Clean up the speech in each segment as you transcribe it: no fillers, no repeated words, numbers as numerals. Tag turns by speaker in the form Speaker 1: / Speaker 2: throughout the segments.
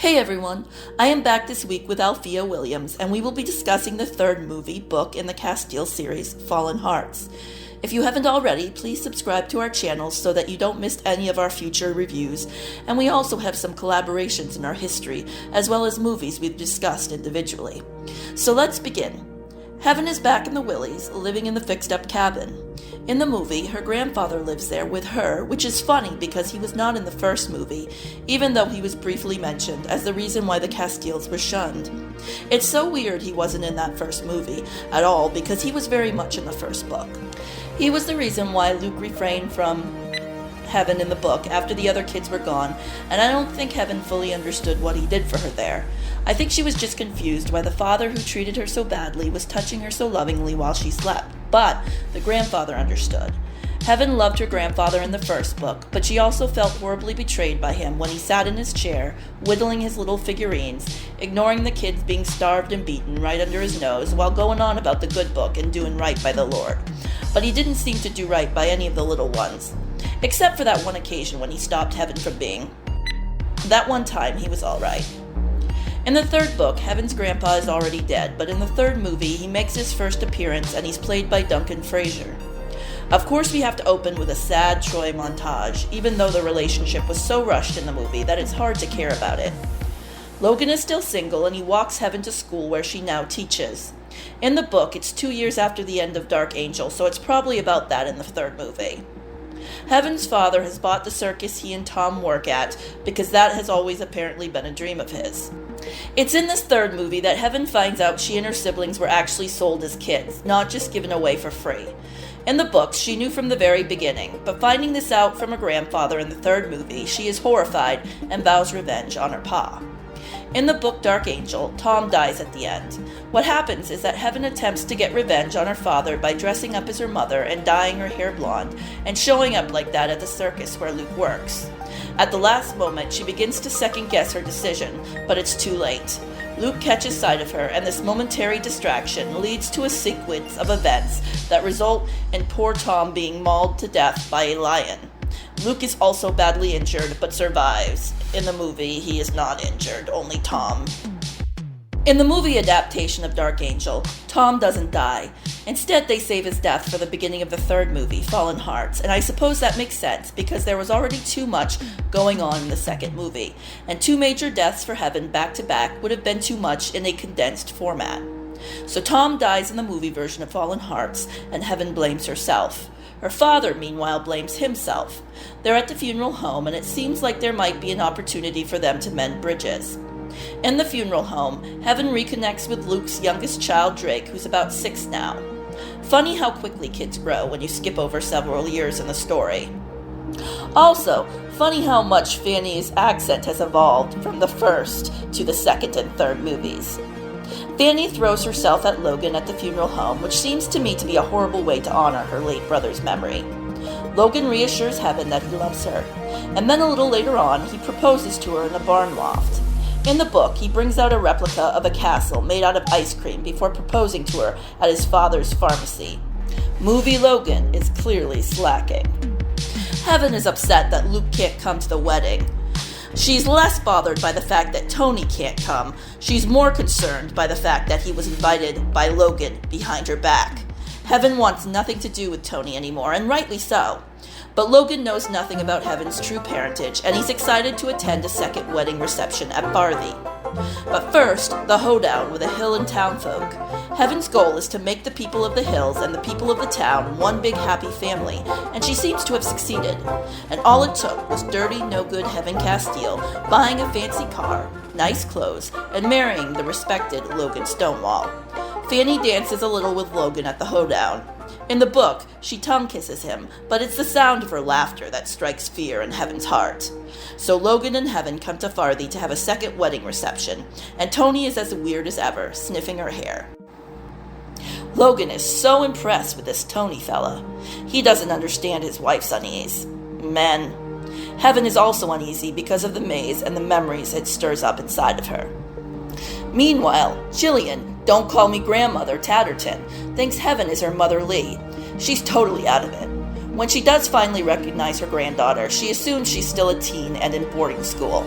Speaker 1: Hey everyone, I am back this week with Alphia Williams, and we will be discussing the third book in the Casteel series, Fallen Hearts. If you haven't already, please subscribe to our channel so that you don't miss any of our future reviews, and we also have some collaborations in our history, as well as movies we've discussed individually. So let's begin. Heaven is back in the Willies, living in the fixed-up cabin. In the movie, her grandfather lives there with her, which is funny because he was not in the first movie, even though he was briefly mentioned as the reason why the Casteels were shunned. It's so weird he wasn't in that first movie at all because he was very much in the first book. He was the reason why Luke refrained from Heaven in the book after the other kids were gone, and I don't think Heaven fully understood what he did for her there. I think she was just confused why the father who treated her so badly was touching her so lovingly while she slept. But the grandfather understood. Heaven loved her grandfather in the first book, but she also felt horribly betrayed by him when he sat in his chair, whittling his little figurines, ignoring the kids being starved and beaten right under his nose while going on about the good book and doing right by the Lord. But he didn't seem to do right by any of the little ones. Except for that one occasion when he stopped Heaven from being. That one time he was alright. In the third book, Heaven's grandpa is already dead, but in the third movie, he makes his first appearance and he's played by Duncan Fraser. Of course, we have to open with a sad Troy montage, even though the relationship was so rushed in the movie that it's hard to care about it. Logan is still single and he walks Heaven to school where she now teaches. In the book, it's 2 years after the end of Dark Angel, so it's probably about that in the third movie. Heaven's father has bought the circus he and Tom work at because that has always apparently been a dream of his. It's in this third movie that Heaven finds out she and her siblings were actually sold as kids, not just given away for free. In the books, she knew from the very beginning, but finding this out from her grandfather in the third movie, she is horrified and vows revenge on her pa. In the book Dark Angel, Tom dies at the end. What happens is that Heaven attempts to get revenge on her father by dressing up as her mother and dyeing her hair blonde, and showing up like that at the circus where Luke works. At the last moment, she begins to second-guess her decision, but it's too late. Luke catches sight of her, and this momentary distraction leads to a sequence of events that result in poor Tom being mauled to death by a lion. Luke is also badly injured, but survives. In the movie, he is not injured, only Tom. In the movie adaptation of Dark Angel, Tom doesn't die. Instead, they save his death for the beginning of the third movie, Fallen Hearts, and I suppose that makes sense because there was already too much going on in the second movie, and 2 major deaths for Heaven back-to-back would have been too much in a condensed format. So Tom dies in the movie version of Fallen Hearts, and Heaven blames herself. Her father, meanwhile, blames himself. They're at the funeral home, and it seems like there might be an opportunity for them to mend bridges. In the funeral home, Heaven reconnects with Luke's youngest child, Drake, who's about 6 now. Funny how quickly kids grow when you skip over several years in the story. Also, funny how much Fanny's accent has evolved from the first to the second and third movies. Fanny throws herself at Logan at the funeral home, which seems to me to be a horrible way to honor her late brother's memory. Logan reassures Heaven that he loves her, and then a little later on, he proposes to her in the barn loft. In the book, he brings out a replica of a castle made out of ice cream before proposing to her at his father's pharmacy. Movie Logan is clearly slacking. Heaven is upset that Luke can't come to the wedding. She's less bothered by the fact that Tony can't come. She's more concerned by the fact that he was invited by Logan behind her back. Heaven wants nothing to do with Tony anymore, and rightly so. But Logan knows nothing about Heaven's true parentage, and he's excited to attend a second wedding reception at Farthy. But first, the hoedown with the hill and town folk. Heaven's goal is to make the people of the hills and the people of the town one big happy family, and she seems to have succeeded. And all it took was dirty, no-good Heaven Casteel buying a fancy car, nice clothes, and marrying the respected Logan Stonewall. Fanny dances a little with Logan at the hoedown. In the book, she tongue-kisses him, but it's the sound of her laughter that strikes fear in Heaven's heart. So Logan and Heaven come to Farthy to have a second wedding reception, and Tony is as weird as ever, sniffing her hair. Logan is so impressed with this Tony fella. He doesn't understand his wife's unease. Men. Heaven is also uneasy because of the maze and the memories it stirs up inside of her. Meanwhile, Jillian, don't call me grandmother Tatterton, thinks Heaven is her mother Lee. She's totally out of it. When she does finally recognize her granddaughter, she assumes she's still a teen and in boarding school.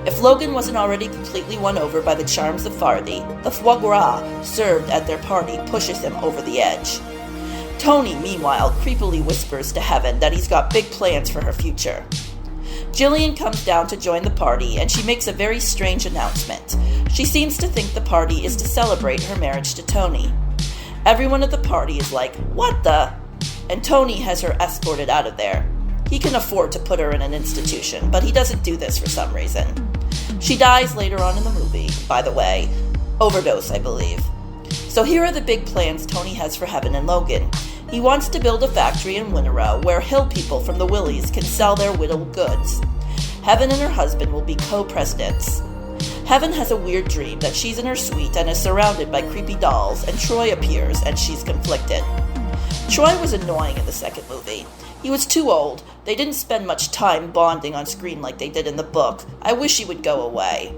Speaker 1: If Logan wasn't already completely won over by the charms of Farthy, the foie gras served at their party pushes him over the edge. Tony, meanwhile, creepily whispers to Heaven that he's got big plans for her future. Jillian comes down to join the party, and she makes a very strange announcement. She seems to think the party is to celebrate her marriage to Tony. Everyone at the party is like, "What the?" And Tony has her escorted out of there. He can afford to put her in an institution, but he doesn't do this for some reason. She dies later on in the movie, by the way. Overdose, I believe. So here are the big plans Tony has for Heaven and Logan. He wants to build a factory in Winnerow where hill people from the Willies can sell their whittled goods. Heaven and her husband will be co-presidents. Heaven has a weird dream that she's in her suite and is surrounded by creepy dolls, and Troy appears and she's conflicted. Troy was annoying in the second movie. He was too old. They didn't spend much time bonding on screen like they did in the book. I wish he would go away.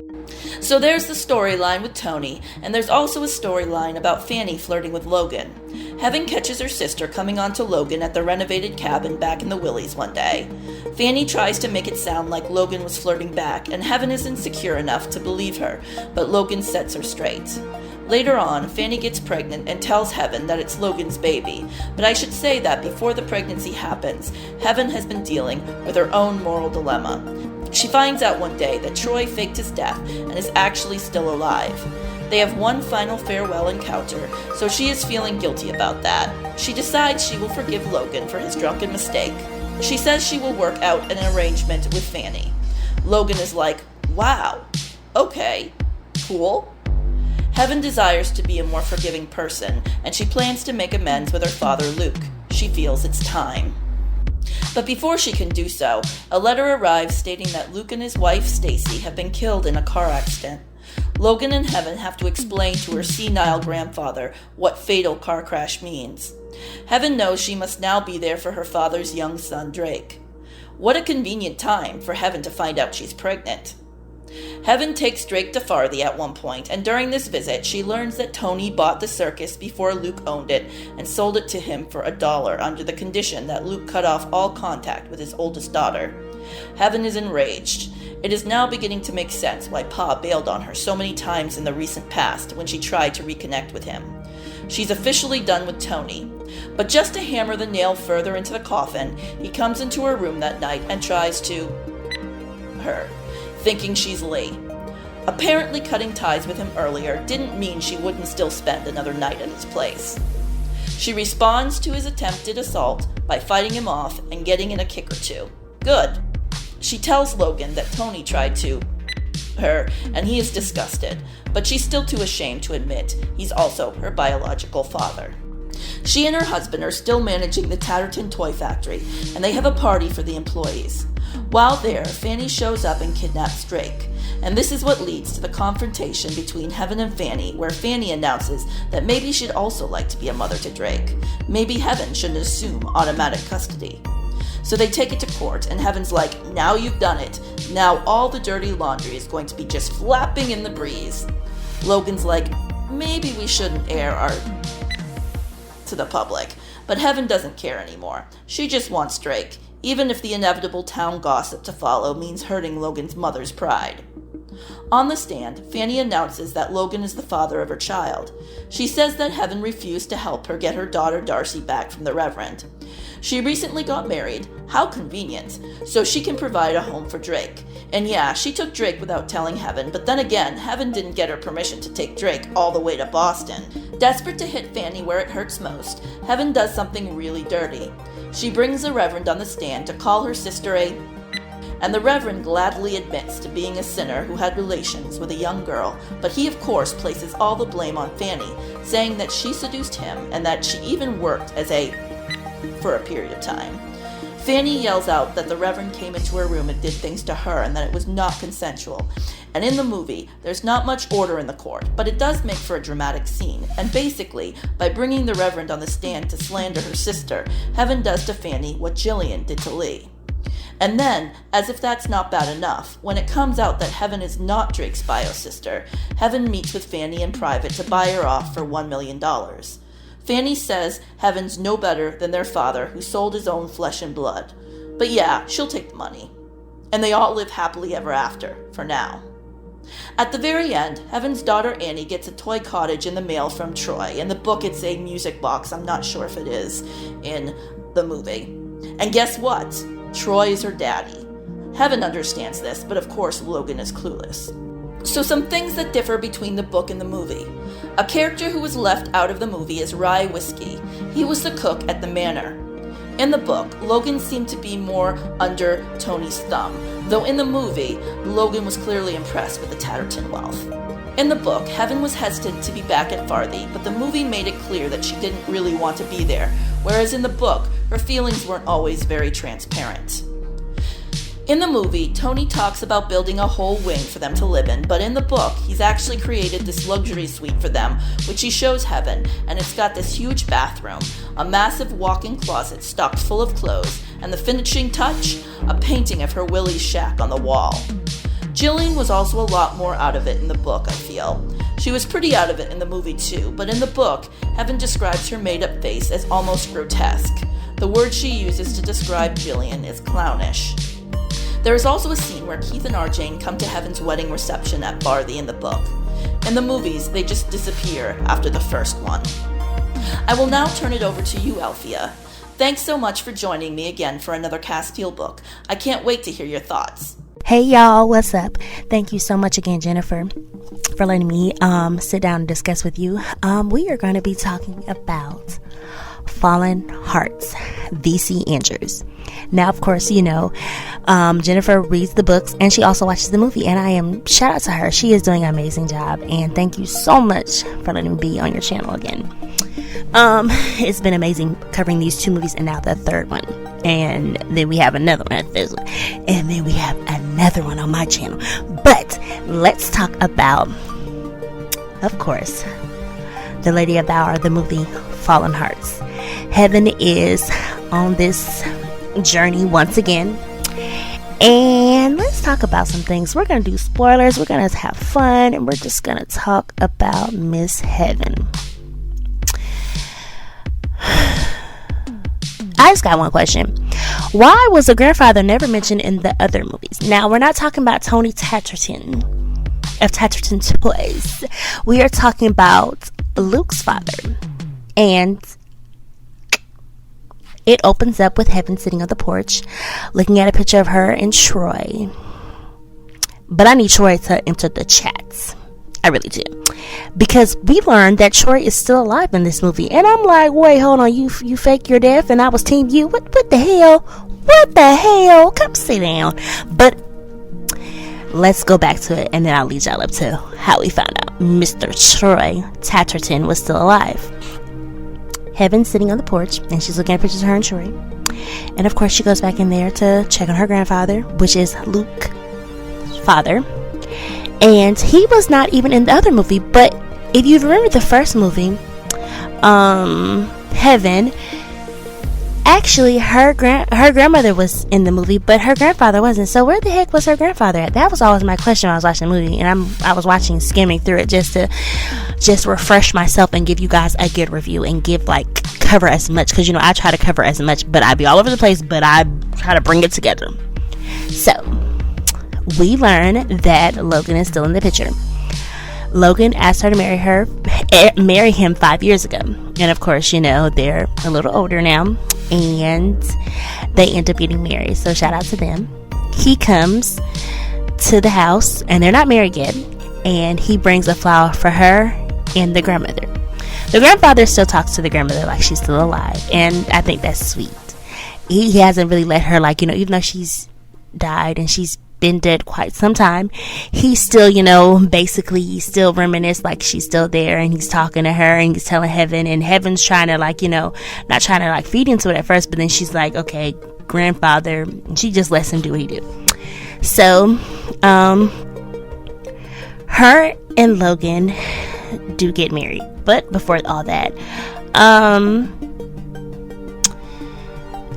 Speaker 1: So there's the storyline with Tony, and there's also a storyline about Fanny flirting with Logan. Heaven catches her sister coming on to Logan at the renovated cabin back in the Willies one day. Fanny tries to make it sound like Logan was flirting back, and Heaven is insecure enough to believe her, but Logan sets her straight. Later on, Fanny gets pregnant and tells Heaven that it's Logan's baby, but I should say that before the pregnancy happens, Heaven has been dealing with her own moral dilemma. She finds out one day that Troy faked his death and is actually still alive. They have one final farewell encounter, so she is feeling guilty about that. She decides she will forgive Logan for his drunken mistake. She says she will work out an arrangement with Fanny. Logan is like, "Wow, okay, cool." Heaven desires to be a more forgiving person, and she plans to make amends with her father Luke. She feels it's time. But before she can do so, a letter arrives stating that Luke and his wife Stacy have been killed in a car accident. Logan and Heaven have to explain to her senile grandfather what fatal car crash means. Heaven knows she must now be there for her father's young son Drake. What a convenient time for Heaven to find out she's pregnant. Heaven takes Drake to Farthy at one point, and during this visit, she learns that Tony bought the circus before Luke owned it and sold it to him for $1 under the condition that Luke cut off all contact with his oldest daughter. Heaven is enraged. It is now beginning to make sense why Pa bailed on her so many times in the recent past when she tried to reconnect with him. She's officially done with Tony. But just to hammer the nail further into the coffin, he comes into her room that night and tries to her, thinking she's Lee. Apparently cutting ties with him earlier didn't mean she wouldn't still spend another night at his place. She responds to his attempted assault by fighting him off and getting in a kick or two. Good. She tells Logan that Tony tried to her, and he is disgusted, but she's still too ashamed to admit he's also her biological father. She and her husband are still managing the Tatterton toy factory, and they have a party for the employees. While there, Fanny shows up and kidnaps Drake, and this is what leads to the confrontation between Heaven and Fanny, where Fanny announces that maybe she'd also like to be a mother to Drake. Maybe Heaven shouldn't assume automatic custody. So they take it to court, and Heaven's like, "Now you've done it. Now all the dirty laundry is going to be just flapping in the breeze." Logan's like, "Maybe we shouldn't air our to the public," but Heaven doesn't care anymore. She just wants Drake, even if the inevitable town gossip to follow means hurting Logan's mother's pride. On the stand, Fanny announces that Logan is the father of her child. She says that Heaven refused to help her get her daughter Darcy back from the Reverend. She recently got married, how convenient, so she can provide a home for Drake. And yeah, she took Drake without telling Heaven, but then again, Heaven didn't get her permission to take Drake all the way to Boston. Desperate to hit Fanny where it hurts most, Heaven does something really dirty. She brings the Reverend on the stand to call her sister and the Reverend gladly admits to being a sinner who had relations with a young girl, but he of course places all the blame on Fanny, saying that she seduced him and that she even worked as for a period of time. Fanny yells out that the Reverend came into her room and did things to her and that it was not consensual. And in the movie, there's not much order in the court, but it does make for a dramatic scene. And basically, by bringing the Reverend on the stand to slander her sister, Heaven does to Fanny what Jillian did to Lee. And then, as if that's not bad enough, when it comes out that Heaven is not Drake's bio-sister, Heaven meets with Fanny in private to buy her off for $1 million. Fanny says Heaven's no better than their father who sold his own flesh and blood. But yeah, she'll take the money. and they all live happily ever after, for now. At the very end, Heaven's daughter Annie gets a toy cottage in the mail from Troy. In the book, it's a music box. I'm not sure if it is in the movie. And guess what? Troy is her daddy. Heaven understands this, but of course Logan is clueless. So some things that differ between the book and the movie. A character who was left out of the movie is Rye Whiskey. He was the cook at the manor. In the book, Logan seemed to be more under Tony's thumb, though in the movie, Logan was clearly impressed with the Tatterton wealth. In the book, Heaven was hesitant to be back at Farthy, but the movie made it clear that she didn't really want to be there, whereas in the book, her feelings weren't always very transparent. In the movie, Tony talks about building a whole wing for them to live in, but in the book, he's actually created this luxury suite for them, which he shows Heaven, and it's got this huge bathroom, a massive walk-in closet stocked full of clothes, and the finishing touch, a painting of her Willie's shack on the wall. Jillian was also a lot more out of it in the book, I feel. She was pretty out of it in the movie too, but in the book, Heaven describes her made-up face as almost grotesque. The word she uses to describe Jillian is clownish. There is also a scene where Keith and Arjane come to Heaven's wedding reception at Farthy in the book. In the movies, they just disappear after the first one. I will now turn it over to you, Alphia. Thanks so much for joining me again for another Casteel book. I can't wait to hear your thoughts.
Speaker 2: Hey y'all, what's up? Thank you so much again, Jennifer, for letting me sit down and discuss with you. We are going to be talking about Fallen Hearts, V.C. Andrews. Now, of course, you know, Jennifer reads the books and she also watches the movie, and shout out to her. She is doing an amazing job, and thank you so much for letting me be on your channel again. It's been amazing covering these two movies and now the third one, and then we have another one at this one, and then we have another one on my channel. But let's talk about, of course, the Lady of the Hour, the movie Fallen Hearts. Heaven is on this journey once again, and let's talk about some things. We're going to do spoilers, we're going to have fun, and we're just going to talk about Miss Heaven. I just got one question. Why was the grandfather never mentioned in the other movies? Now, we're not talking about Tony Tatterton of Tatterton Toys. We are talking about Luke's father. And it opens up with Heaven sitting on the porch, looking at a picture of her and Troy. But I need Troy to enter the chats. I really do. Because we learned that Troy is still alive in this movie. And I'm like, wait, hold on. You fake your death and I was team you? What the hell? What the hell? Come sit down. But let's go back to it, and then I'll lead y'all up to how we found out Mr. Troy Tatterton was still alive. Heaven's sitting on the porch, and she's looking at pictures of her and Troy. And of course, she goes back in there to check on her grandfather, which is Luke's father. And he was not even in the other movie. But if you remember the first movie, Heaven, actually her grandmother was in the movie, but her grandfather wasn't. So where the heck was her grandfather at? That was always my question when I was watching the movie, and I was skimming through it just to refresh myself and give you guys a good review and cover as much, because you know I try to cover as much, but I be all over the place, but I try to bring it together. So we learn that Logan is still in the picture. Logan asked her to marry him 5 years ago. And of course, you know, they're a little older now, and they end up getting married. So shout out to them. He comes to the house, and they're not married yet, and he brings a flower for her and the grandmother. The grandfather still talks to the grandmother like she's still alive, and I think that's sweet. He hasn't really let her, even though she's died and she's been dead quite some time, he still, basically still reminisce like she's still there, and he's talking to her and he's telling Heaven, and Heaven's trying to not trying to feed into it at first, but then she's like, okay, grandfather, and she just lets him do what he do. So her and Logan do get married, but before all that,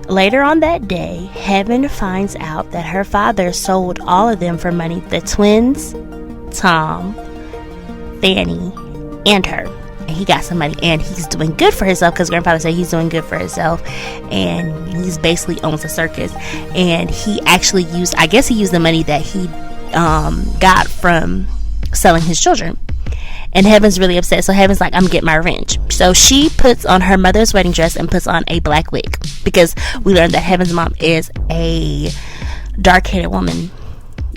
Speaker 2: later on that day, Heaven finds out that her father sold all of them for money. The twins, Tom, Fanny, and her. and he got some money, and he's doing good for himself because grandfather said he's doing good for himself, and he's basically owns a circus. And he actually used the money that he got from selling his children. And Heaven's really upset. So Heaven's like, I'm getting my revenge. So she puts on her mother's wedding dress and puts on a black wig, because we learned that Heaven's mom is a dark-haired woman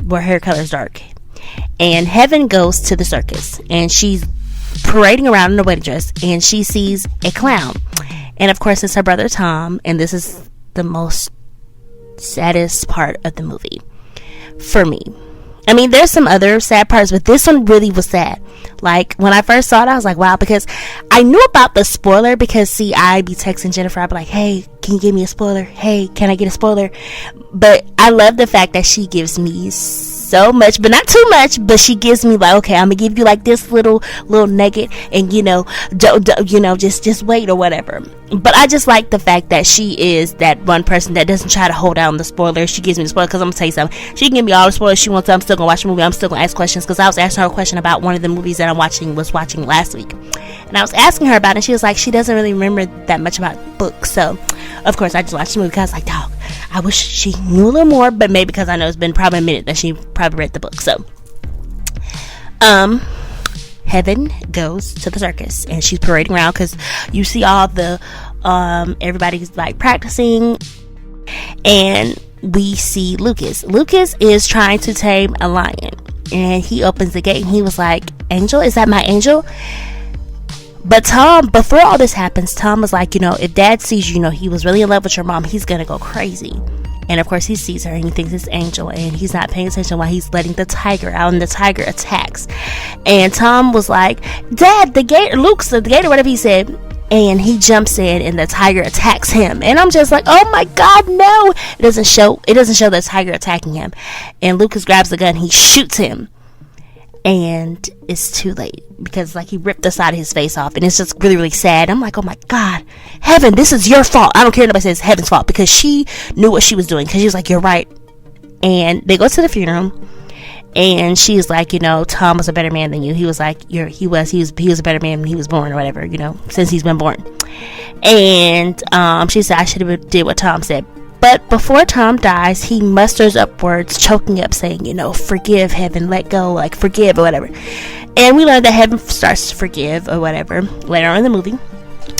Speaker 2: where hair color is dark. And Heaven goes to the circus, and she's parading around in a wedding dress, and she sees a clown. And of course, it's her brother Tom. And this is the most saddest part of the movie for me. I mean, there's some other sad parts, but this one really was sad. Like, when I first saw it, I was like, wow, because I knew about the spoiler, because, see, I'd be texting Jennifer, I'd be like, hey, can you give me a spoiler? Hey, can I get a spoiler? But I love the fact that she gives me so much, but not too much, but she gives me like, okay, I'm gonna give you like this little nugget, and just wait or whatever. But I just like the fact that she is that one person that doesn't try to hold down the spoilers. She gives me the spoilers, because I'm gonna tell you something, she can give me all the spoilers she wants. I'm still gonna watch the movie, I'm still gonna ask questions, because I was asking her a question about one of the movies that I was watching last week, and I was asking her about it, and she was like, she doesn't really remember that much about books. So of course I just watched the movie, because I was like, dog, I wish she knew a little more, but maybe because I know it's been probably a minute that she probably read the book. So Heaven goes to the circus, and she's parading around, because you see all the everybody's like practicing, and we see Lucas is trying to tame a lion, and he opens the gate, and he was like, Angel, is that my angel? But Tom, before all this happens, Tom was like, if Dad sees you, he was really in love with your mom, he's gonna go crazy. And of course he sees her, and he thinks it's Angel, and he's not paying attention while he's letting the tiger out, and the tiger attacks. And Tom was like, Dad, the gator, the gator, whatever he said, and he jumps in, and the tiger attacks him. And I'm just like, oh my God, no! It doesn't show the tiger attacking him. And Lucas grabs the gun, he shoots him, and it's too late, because like he ripped the side of his face off, and it's just really, really sad. I'm like, oh my God, Heaven, this is your fault. I don't care if nobody says Heaven's fault, because she knew what she was doing, because she was like, you're right. And they go to the funeral, and she's like, Tom was a better man than you. He was like, he was a better man when he was born, or whatever, since he's been born. And she said, I should have did what Tom said. But before Tom dies, he musters up words, choking up, saying, forgive, Heaven, let go, like forgive, or whatever. And we learn that Heaven starts to forgive, or whatever, later on in the movie,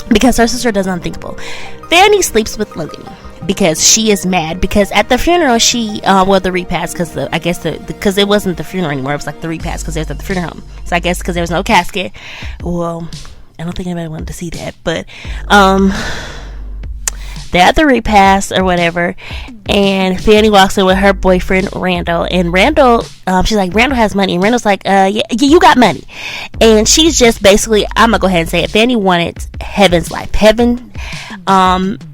Speaker 2: because her sister does unthinkable. Fanny sleeps with Logan, because she is mad, because at the funeral, the repast, because it wasn't the funeral anymore, it was like the repast, because it was at the funeral home. So I guess because there was no casket, well, I don't think anybody wanted to see that, but, they're at the repast or whatever, and Fanny walks in with her boyfriend Randall, and Randall, she's like, Randall has money, and Randall's like, yeah, you got money. And she's just basically, I'm gonna go ahead and say it, Fanny wanted Heaven's life. Heaven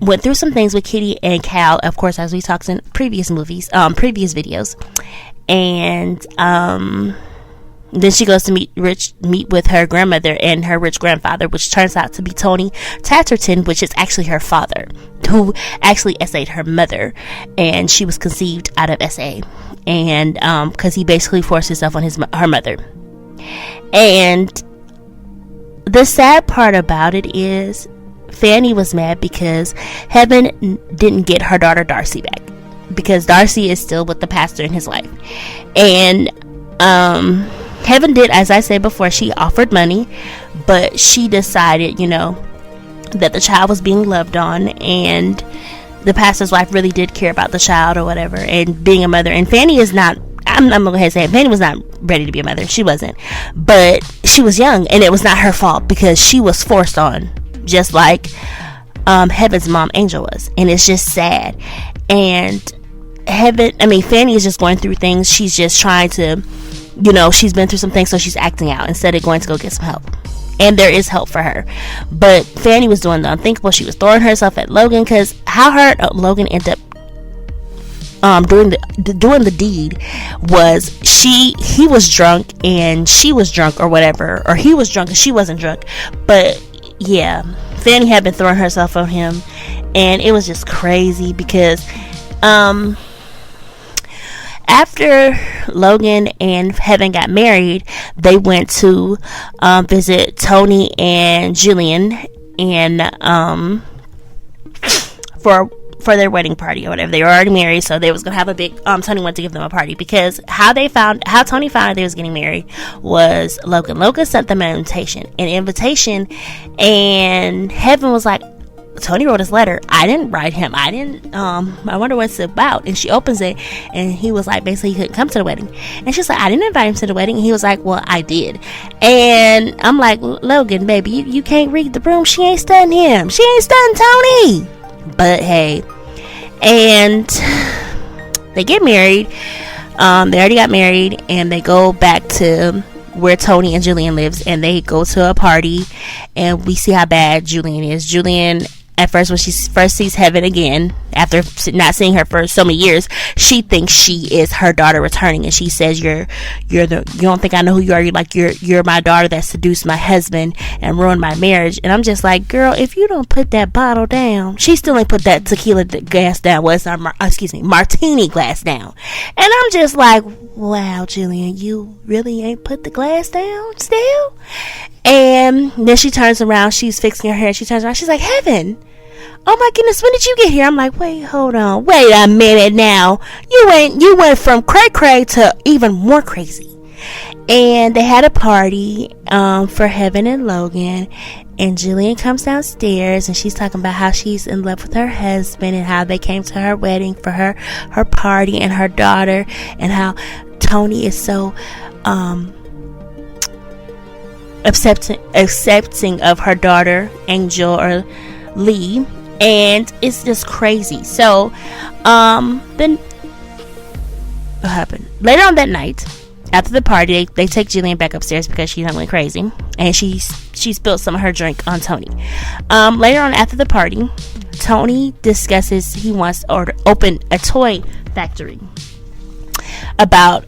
Speaker 2: went through some things with Kitty and Cal, of course, as we talked in previous videos, and then she goes to meet with her grandmother and her rich grandfather, which turns out to be Tony Tatterton, which is actually her father, who actually SA'd her mother, and she was conceived out of SA, and because he basically forced himself on her mother. And the sad part about it is Fanny was mad because Heaven didn't get her daughter Darcy back, because Darcy is still with the pastor in his life. And Heaven did, as I said before, she offered money, but she decided, that the child was being loved on, and the pastor's wife really did care about the child or whatever, and being a mother. And Fanny is not, I'm going to go ahead and say it, Fanny was not ready to be a mother. She wasn't. But she was young, and it was not her fault, because she was forced on, just like Heaven's mom, Angel, was. And it's just sad. And Fanny is just going through things. She's just trying to, she's been through some things, so she's acting out instead of going to go get some help. And there is help for her. But Fanny was doing the unthinkable. She was throwing herself at Logan, because how her Logan ended up doing the deed was he was drunk and she was drunk or whatever, or he was drunk and she wasn't drunk. But yeah, Fanny had been throwing herself on him, and it was just crazy, because after Logan and Heaven got married, they went to visit Tony and Julian and for their wedding party or whatever. They were already married, so they was gonna have a big Tony wanted to give them a party, because how Tony found out they was getting married was Logan sent them an invitation, and Heaven was like, Tony wrote his letter. I didn't write him. I wonder what it's about. And she opens it, and he was like, basically, he couldn't come to the wedding. And she's like, I didn't invite him to the wedding. And he was like, well, I did. And I'm like, Logan, baby, you can't read the room. She ain't studying him. She ain't studying Tony. But hey, and they get married. They already got married, and they go back to where Tony and Julian lives, and they go to a party, and we see how bad Julian is. Julian, at first, when she first sees Heaven again, after not seeing her for so many years, she thinks she is her daughter returning, and she says, you don't think I know who you are? You're my daughter that seduced my husband and ruined my marriage. And I'm just like, girl, if you don't put that bottle down, she still ain't put that tequila glass down. Well, it's not martini glass down. And I'm just like, wow, Julian, you really ain't put the glass down still? And then she turns around, she's fixing her hair, she turns around, she's like, Heaven, oh my goodness, when did you get here? I'm like, wait, hold on, wait a minute now. You went from cray to even more crazy. And they had a party for Heaven and Logan, and Jillian comes downstairs, and she's talking about how she's in love with her husband, and how they came to her wedding for her party and her daughter, and how Tony is so accepting of her daughter Angel or Lee, and it's just crazy. So then what happened later on that night after the party, they take Jillian back upstairs because she's not went crazy, and she spilled some of her drink on Tony. Later on after the party, Tony discusses he wants to open a toy factory. About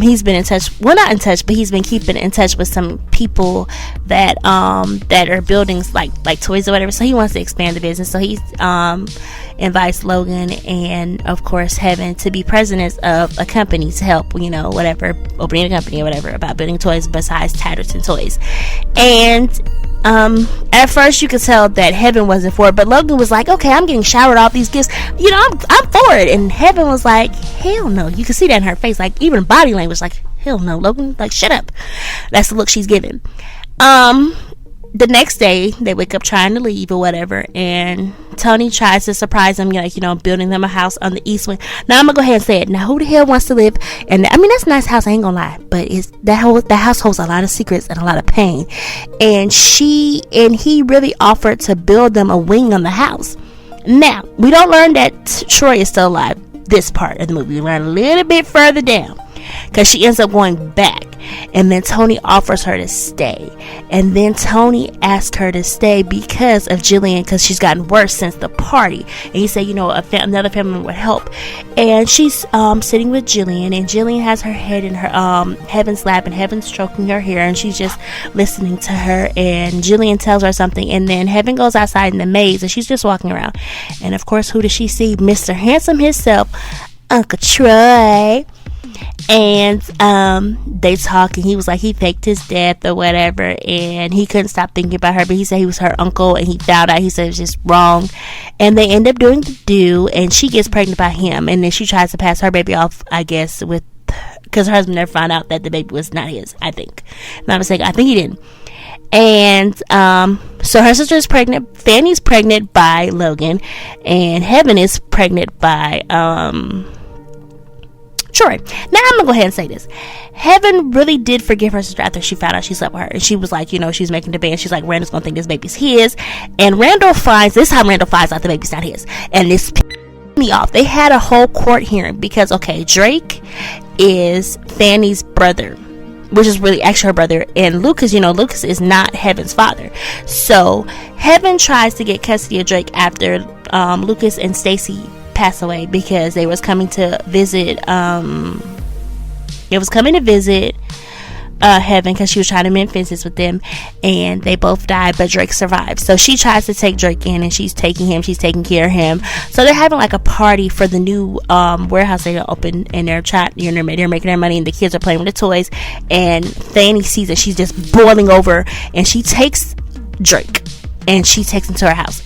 Speaker 2: he's been in touch, well, not in touch, but he's been keeping in touch with some people that are building like toys or whatever. So he wants to expand the business. So he invites Logan and of course Heaven to be presidents of a company to help, whatever, opening a company or whatever about building toys besides Tatterton Toys. And at first you could tell that Heaven wasn't for it, but Logan was like, okay, I'm getting showered off these gifts, I'm for it. And Heaven was like, hell no. You can see that in her face, like even body language, like, hell no, Logan, like, shut up. That's the look she's giving. The next day they wake up trying to leave or whatever, and Tony tries to surprise them, building them a house on the east wing. Now I'm gonna go ahead and say it. Now, who the hell wants to live? And I mean, that's a nice house, I ain't gonna lie, but that house holds a lot of secrets and a lot of pain. And he really offered to build them a wing on the house. Now we don't learn that Troy is still alive this part of the movie. We learn a little bit further down, because she ends up going back, and then Tony offers her to stay, and then Tony asked her to stay because of Jillian, because she's gotten worse since the party. And he said, another family member would help. And she's sitting with Jillian, and Jillian has her head in her Heaven's lap, and Heaven's stroking her hair, and she's just listening to her. And Jillian tells her something, and then Heaven goes outside in the maze, and she's just walking around. And of course, who does she see? Mr. Handsome himself, Uncle Troy. And they talk, and he was like, he faked his death or whatever, and he couldn't stop thinking about her, but he said he was her uncle, and he found out, he said it was just wrong. And they end up doing the do, and she gets pregnant by him, and then she tries to pass her baby off, I guess, because her husband never found out that the baby was not his, I think. Not mistaken, I think he didn't. And so her sister is pregnant. Fanny's pregnant by Logan, and Heaven is pregnant by Troy. Now I'm gonna go ahead and say this. Heaven really did forgive her sister after she found out she slept with her, and she was like, she's making the bed. She's like, Randall's gonna think this baby's his, and Randall finds out the baby's not his, and this pissed me off. They had a whole court hearing because, okay, Drake is Fanny's brother, which is really actually her brother, and Lucas is not Heaven's father. So Heaven tries to get custody of Drake after Lucas and Stacy pass away, because they was coming to visit Heaven because she was trying to mend fences with them, and they both died, but Drake survived. So she tries to take Drake in, and she's taking care of him. So they're having like a party for the new warehouse they opened, and they're they're making their money, and the kids are playing with the toys. And Fanny sees that she's just boiling over, and she takes Drake and she takes him to her house.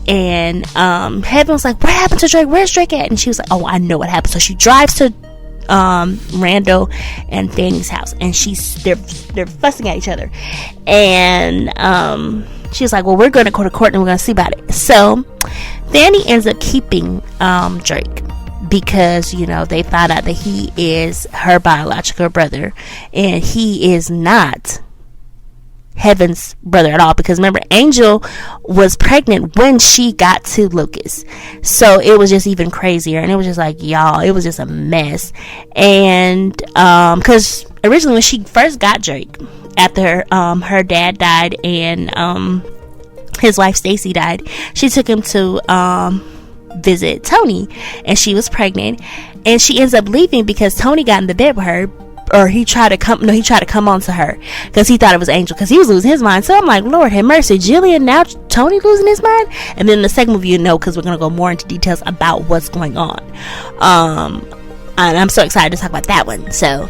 Speaker 2: And Heaven was like, what happened to Drake? Where's Drake at? And she was like, oh, I know what happened. So she drives to Rando and Fanny's house, and they're fussing at each other, and she's like, well, we're going to go to court and we're going to see about it. So Fanny ends up keeping Drake because, you know, they found out that he is her biological brother and he is not Heaven's brother at all, because remember, Angel was pregnant when she got to Lucas, so it was just even crazier. And it was just like, y'all, it was just a mess. And because originally when she first got Drake, after her dad died and his wife Stacy died, she took him to visit Tony, and she was pregnant, and she ends up leaving because Tony got in the bed with her. Or he tried to come on to her because he thought it was Angel, because he was losing his mind. So I'm like, Lord have mercy, Jillian, now Tony losing his mind. And then the second movie, you know, because we're going to go more into details about what's going on. And I'm so excited to talk about that one. So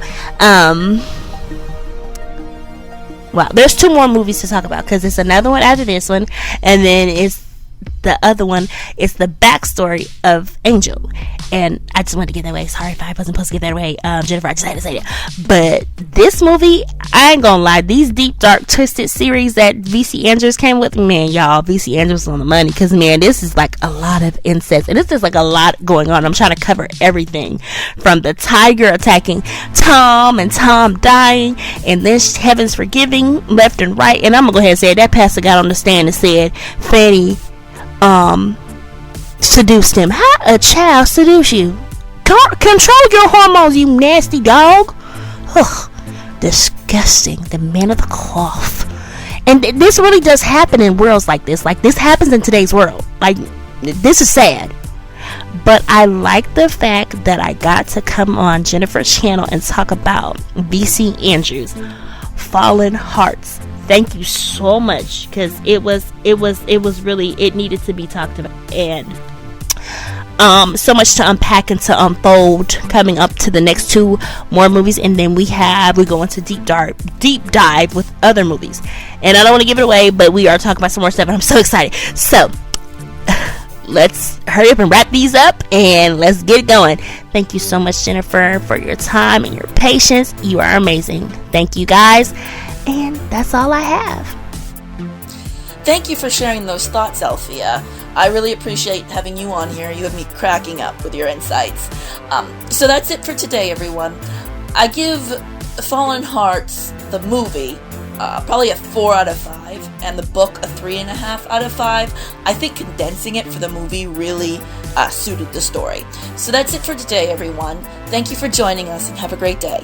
Speaker 2: well, there's 2 more movies to talk about, because it's another one after this one, and then it's the other one is the backstory of Angel. And I just wanted to get that way. Sorry if I wasn't supposed to get that way, Jennifer, I just had to say that. But this movie, I ain't gonna lie, these deep, dark, twisted series that VC Andrews came with, man, y'all, VC Andrews on the money, because man, this is like a lot of incest, and it's just like a lot going on. I'm trying to cover everything from the tiger attacking Tom and Tom dying, and then Heaven's forgiving left and right. And I'm gonna go ahead and say that pastor got on the stand and said Fanny seduced him. How a child seduce you? Control your hormones, you nasty dog. Ugh, disgusting. The man of the cloth. And this really does happen in worlds like this. Like, this happens in today's world. Like, this is sad. But I like the fact that I got to come on Jennifer's channel and talk about VC Andrews, Fallen Hearts. Thank you so much, because it was really, it needed to be talked about. And so much to unpack and to unfold coming up to the next 2 more movies, and then we go into deep dive with other movies. And I don't want to give it away, but we are talking about some more stuff, and I'm so excited. So let's hurry up and wrap these up, and let's get it going. Thank you so much, Jennifer, for your time and your patience. You are amazing. Thank you, guys. And that's all I have.
Speaker 1: Thank you for sharing those thoughts, Alphia. I really appreciate having you on here. You have me cracking up with your insights. So that's it for today, everyone. I give Fallen Hearts, the movie, probably a 4 out of 5, and the book a 3.5 out of 5. I think condensing it for the movie really suited the story. So that's it for today, everyone. Thank you for joining us, and have a great day.